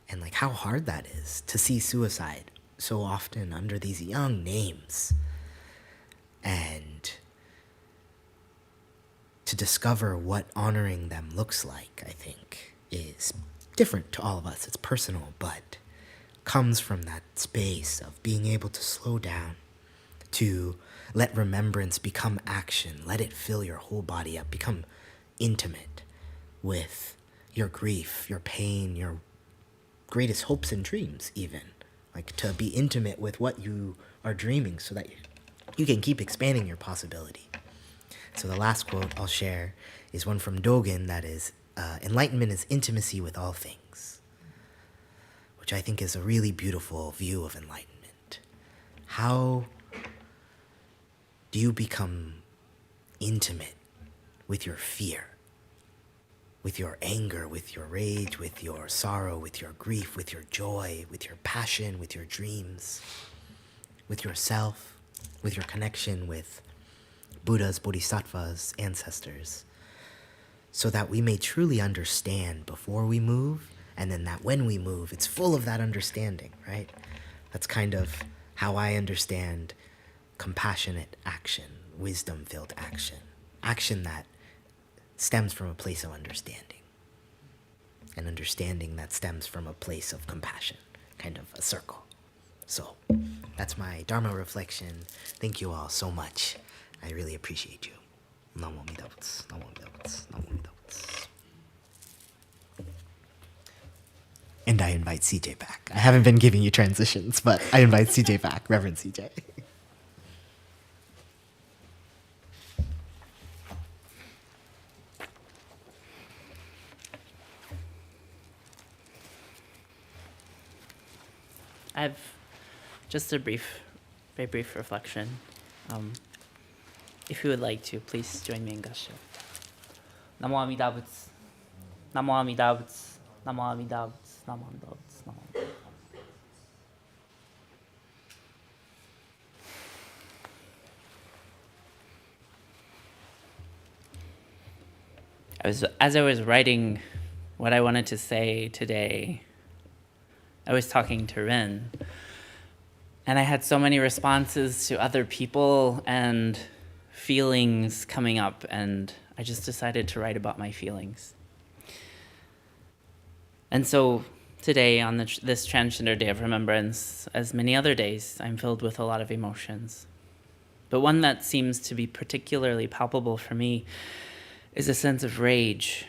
And how hard that is to see suicide so often under these young names. And to discover what honoring them looks like, I think, is different to all of us. It's personal, but comes from that space of being able to slow down, to let remembrance become action, let it fill your whole body up, become intimate with your grief, your pain, your greatest hopes and dreams even. To be intimate with what you are dreaming so that you can keep expanding your possibility. So the last quote I'll share is one from Dogen that is, enlightenment is intimacy with all things, which I think is a really beautiful view of enlightenment. How do you become intimate with your fear, with your anger, with your rage, with your sorrow, with your grief, with your joy, with your passion, with your dreams, with yourself, with your connection with Buddhas, bodhisattvas, ancestors? so that we may truly understand before we move, and then that when we move, it's full of that understanding, right? That's kind of how I understand compassionate action, wisdom-filled action, action that stems from a place of understanding, and understanding that stems from a place of compassion, kind of a circle. So that's my Dharma reflection. Thank you all so much. I really appreciate you. Namo Amida Butsu, Namo Amida Butsu, Namo Amida Butsu. And I invite CJ back. I haven't been giving you transitions, but I invite CJ back, Reverend CJ. I have just a very brief reflection. If you would like to, please join me in Gassho. Namo Amida Butsu. Namo Amida Butsu. Namo Amida Butsu. Namo Amida Butsu. Namo Amida Butsu. As I was writing what I wanted to say today, I was talking to Rin, and I had so many responses to other people and feelings coming up, and I just decided to write about my feelings. And so today, on this Transgender Day of Remembrance, as many other days, I'm filled with a lot of emotions. But one that seems to be particularly palpable for me is a sense of rage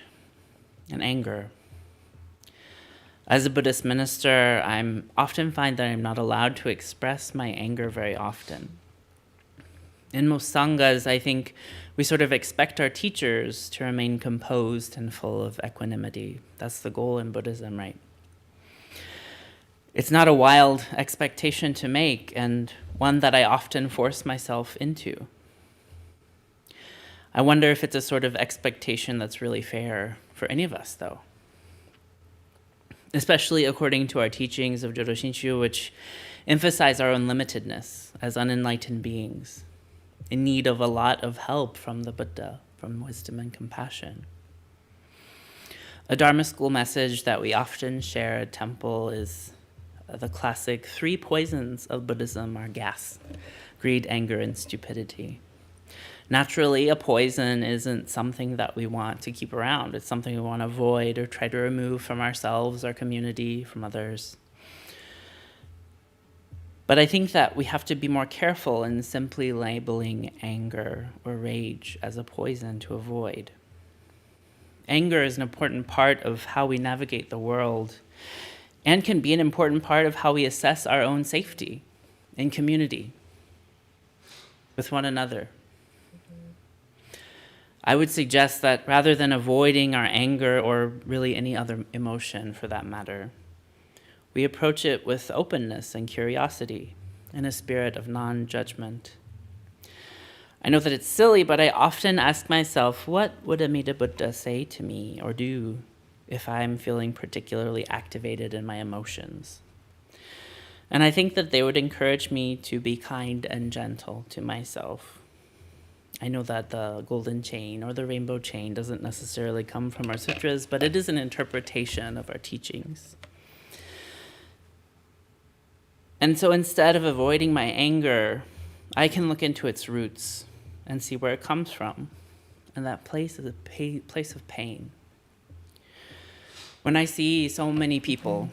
and anger. As a Buddhist minister, I often find that I'm not allowed to express my anger very often. In most sanghas, I think we sort of expect our teachers to remain composed and full of equanimity. That's the goal in Buddhism, right? It's not a wild expectation to make, and one that I often force myself into. I wonder if it's a sort of expectation that's really fair for any of us, though. Especially according to our teachings of Jodo Shinshu, which emphasize our own limitedness as unenlightened beings, in need of a lot of help from the Buddha, from wisdom and compassion. A Dharma school message that we often share at temple is the classic 3 poisons of Buddhism are gas, greed, anger, and stupidity. Naturally, a poison isn't something that we want to keep around. It's something we want to avoid or try to remove from ourselves, our community, from others. But I think that we have to be more careful in simply labeling anger or rage as a poison to avoid. Anger is an important part of how we navigate the world and can be an important part of how we assess our own safety in community, with one another. I would suggest that rather than avoiding our anger or really any other emotion for that matter, we approach it with openness and curiosity in a spirit of non-judgment. I know that it's silly, but I often ask myself, what would Amida Buddha say to me or do if I'm feeling particularly activated in my emotions? And I think that they would encourage me to be kind and gentle to myself. I know that the golden chain or the rainbow chain doesn't necessarily come from our sutras, but it is an interpretation of our teachings. And so instead of avoiding my anger, I can look into its roots and see where it comes from. And that place is a place of pain. When I see so many people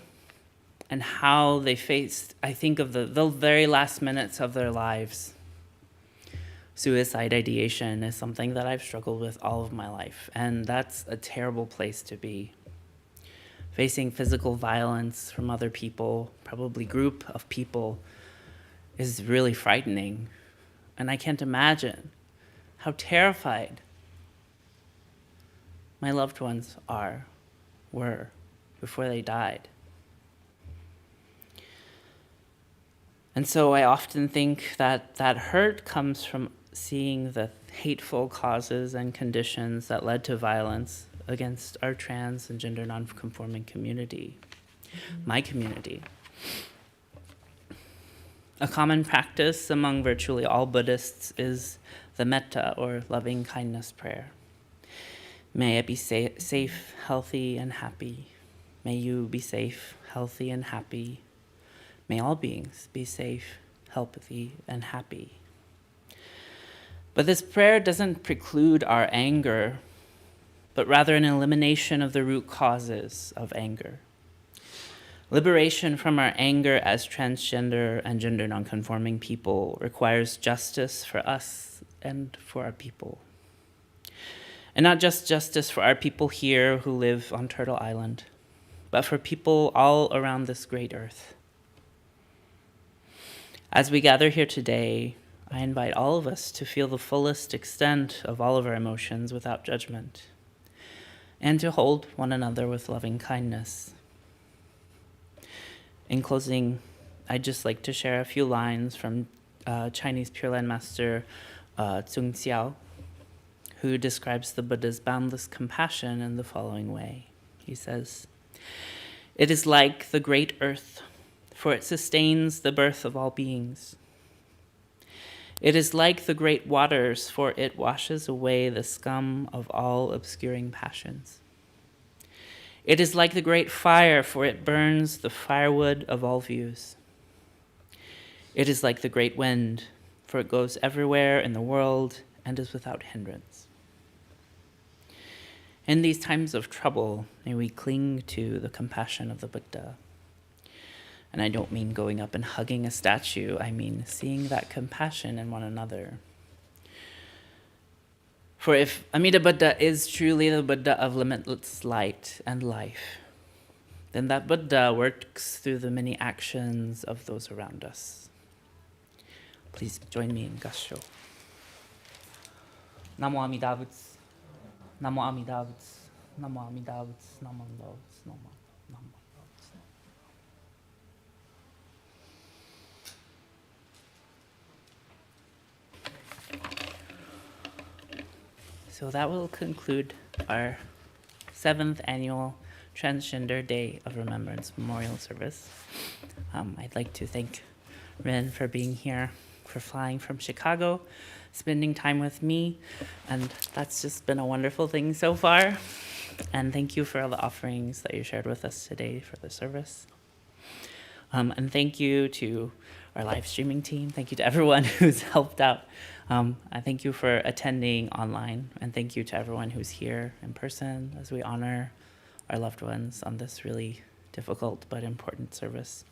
and how they faced, I think of the very last minutes of their lives. Suicide ideation is something that I've struggled with all of my life, and that's a terrible place to be. Facing physical violence from other people, probably group of people, is really frightening. And I can't imagine how terrified my loved ones were before they died. And so I often think that that hurt comes from seeing the hateful causes and conditions that led to violence against our trans and gender non-conforming community, my community. A common practice among virtually all Buddhists is the metta, or loving kindness prayer, May it be safe, healthy, and happy. May you be safe, healthy, and happy. May all beings be safe, healthy, and happy. But this prayer doesn't preclude our anger, but rather an elimination of the root causes of anger. Liberation from our anger as transgender and gender nonconforming people requires justice for us and for our people. And not just justice for our people here who live on Turtle Island, but for people all around this great earth. As we gather here today, I invite all of us to feel the fullest extent of all of our emotions without judgment, and to hold one another with loving kindness. In closing, I'd just like to share a few lines from Chinese Pure Land Master Zhong Xiao, who describes the Buddha's boundless compassion in the following way. He says, "It is like the great earth, for it sustains the birth of all beings. It is like the great waters, for it washes away the scum of all obscuring passions. It is like the great fire, for it burns the firewood of all views. It is like the great wind, for it goes everywhere in the world and is without hindrance." In these times of trouble, may we cling to the compassion of the Buddha. And I don't mean going up and hugging a statue, I mean seeing that compassion in one another. For if Amida Buddha is truly the Buddha of limitless light and life, then that Buddha works through the many actions of those around us. Please join me in Gassho. Namo Amida Butsu, Namo Amida Butsu, Namo Amida Butsu, Namo Amida Butsu, Namo Amida Butsu. So that will conclude our 7th annual Transgender Day of Remembrance Memorial Service. I'd like to thank Ren for being here, for flying from Chicago, spending time with me, and that's just been a wonderful thing so far. And thank you for all the offerings that you shared with us today for the service. And thank you to our live streaming team. Thank you to everyone who's helped out. I thank you for attending online, and thank you to everyone who's here in person as we honor our loved ones on this really difficult but important service.